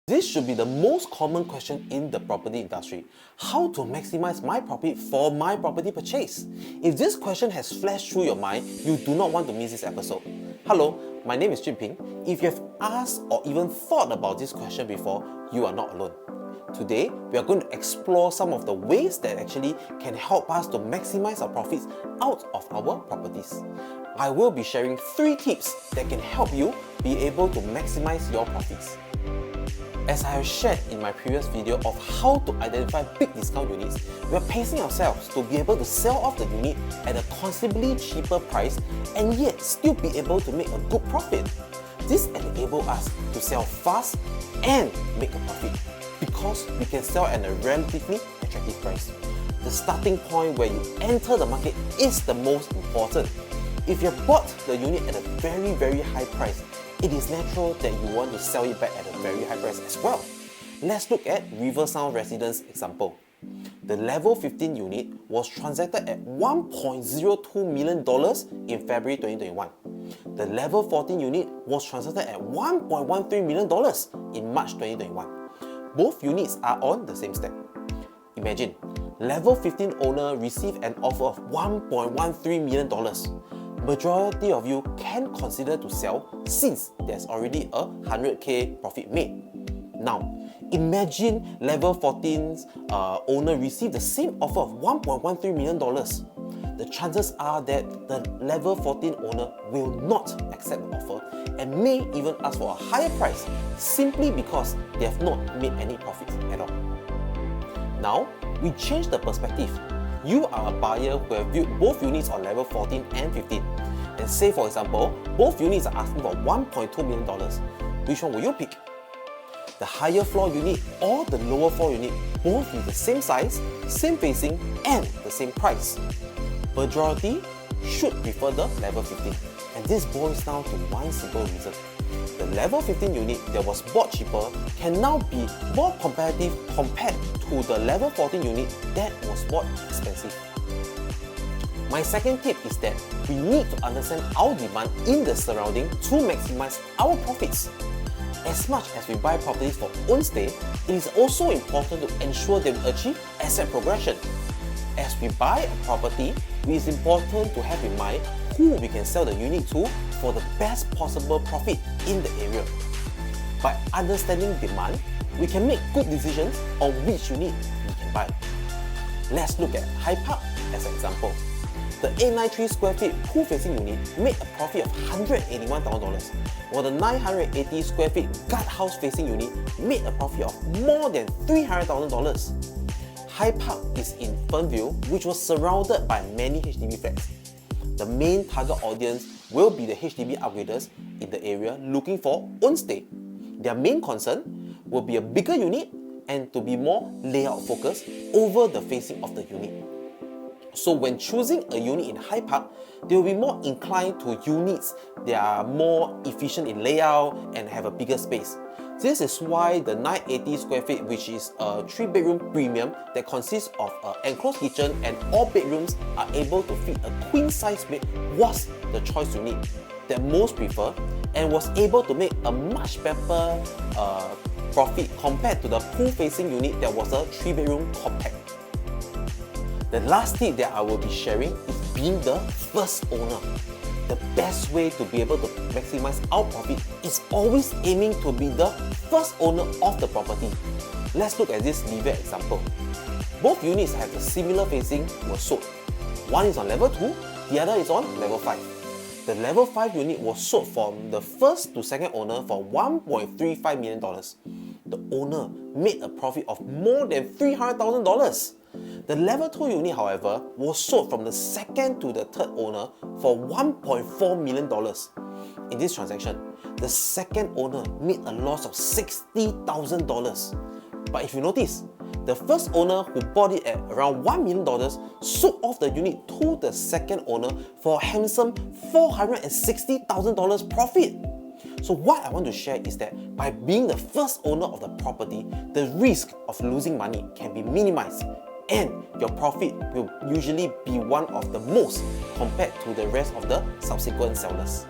This should be the most common question in the property industry. How to maximize my profit for my property purchase? If this question has flashed through your mind, you do not want to miss this episode. Hello, my name is Junping. If you have asked or even thought about this question before, you are not alone. Today, we are going to explore some of the ways that actually can help us to maximize our profits out of our properties. I will be sharing 3 tips that can help you be able to maximize your profits. As I have shared in my previous video of how to identify big discount units, we are pacing ourselves to be able to sell off the unit at a considerably cheaper price and yet still be able to make a good profit. This enables us to sell fast and make a profit because we can sell at a relatively attractive price. The starting point where you enter the market is the most important. If you have bought the unit at a very high price, it is natural that you want to sell it back at a very high price as well. Let's look at Riversound Residence example. The level 15 unit was transacted at $1.02 million in February 2021. The level 14 unit was transacted at $1.13 million in March 2021. Both units are on the same step. Imagine, level 15 owner received an offer of $1.13 million. Majority of you can consider to sell since there's already a 100k profit made. Now, imagine level 14's owner received the same offer of $1.13 million. The chances are that the level 14 owner will not accept the offer and may even ask for a higher price simply because they have not made any profits at all. Now, we change the perspective. You are a buyer who have viewed both units on level 14 and 15. And say for example, both units are asking for $1.2 million. Which one will you pick? The higher floor unit or the lower floor unit, both with the same size, same facing and the same price? Majority should prefer the level 15. And this boils down to one simple reason. The level 15 unit that was bought cheaper can now be more competitive compared to the level 14 unit that was bought expensive. My second tip is that we need to understand our demand in the surrounding to maximize our profits. As much as we buy properties for own stay, it is also important to ensure that we achieve asset progression. As we buy a property, it is important to have in mind who we can sell the unit to for the best possible profit in the area. By understanding demand, we can make good decisions on which unit we can buy. Let's look at High Park as an example. The 893 square feet pool facing unit made a profit of $181,000, while the 980 square feet guardhouse facing unit made a profit of more than $300,000. High Park is in Fernville, which was surrounded by many HDB flats. The main target audience will be the HDB upgraders in the area looking for own stay. Their main concern will be a bigger unit and to be more layout focused over the facing of the unit. So when choosing a unit in High Park, they will be more inclined to units that are more efficient in layout and have a bigger space. This is why the 980 square feet, which is a 3-bedroom premium that consists of an enclosed kitchen and all bedrooms are able to fit a queen size bed, was the choice unit that most prefer and was able to make a much better profit compared to the pool facing unit that was a 3-bedroom compact. The last tip that I will be sharing is being the first owner. The best way to be able to maximize our profit is always aiming to be the first owner of the property. Let's look at this Livia example. Both units have a similar facing were sold. One is on level 2, the other is on level 5. The level 5 unit was sold from the first to second owner for $1.35 million. The owner made a profit of more than $300,000. The level 2 unit, however, was sold from the second to the third owner for $1.4 million. In this transaction, the second owner made a loss of $60,000. But if you notice, the first owner who bought it at around $1 million sold off the unit to the second owner for a handsome $460,000 profit. So what I want to share is that by being the first owner of the property, the risk of losing money can be minimized and your profit will usually be one of the most compared to the rest of the subsequent sellers.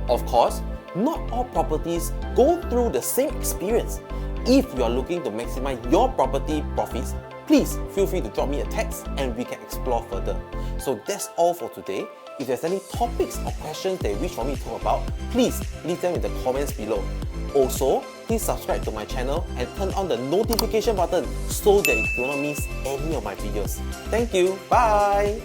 Of course, not all properties go through the same experience. If you are looking to maximize your property profits, please feel free to drop me a text and we can explore further. So that's all for today. If there's any topics or questions that you wish for me to talk about, please leave them in the comments below. Also, please subscribe to my channel and turn on the notification button so that you do not miss any of my videos. Thank you, bye!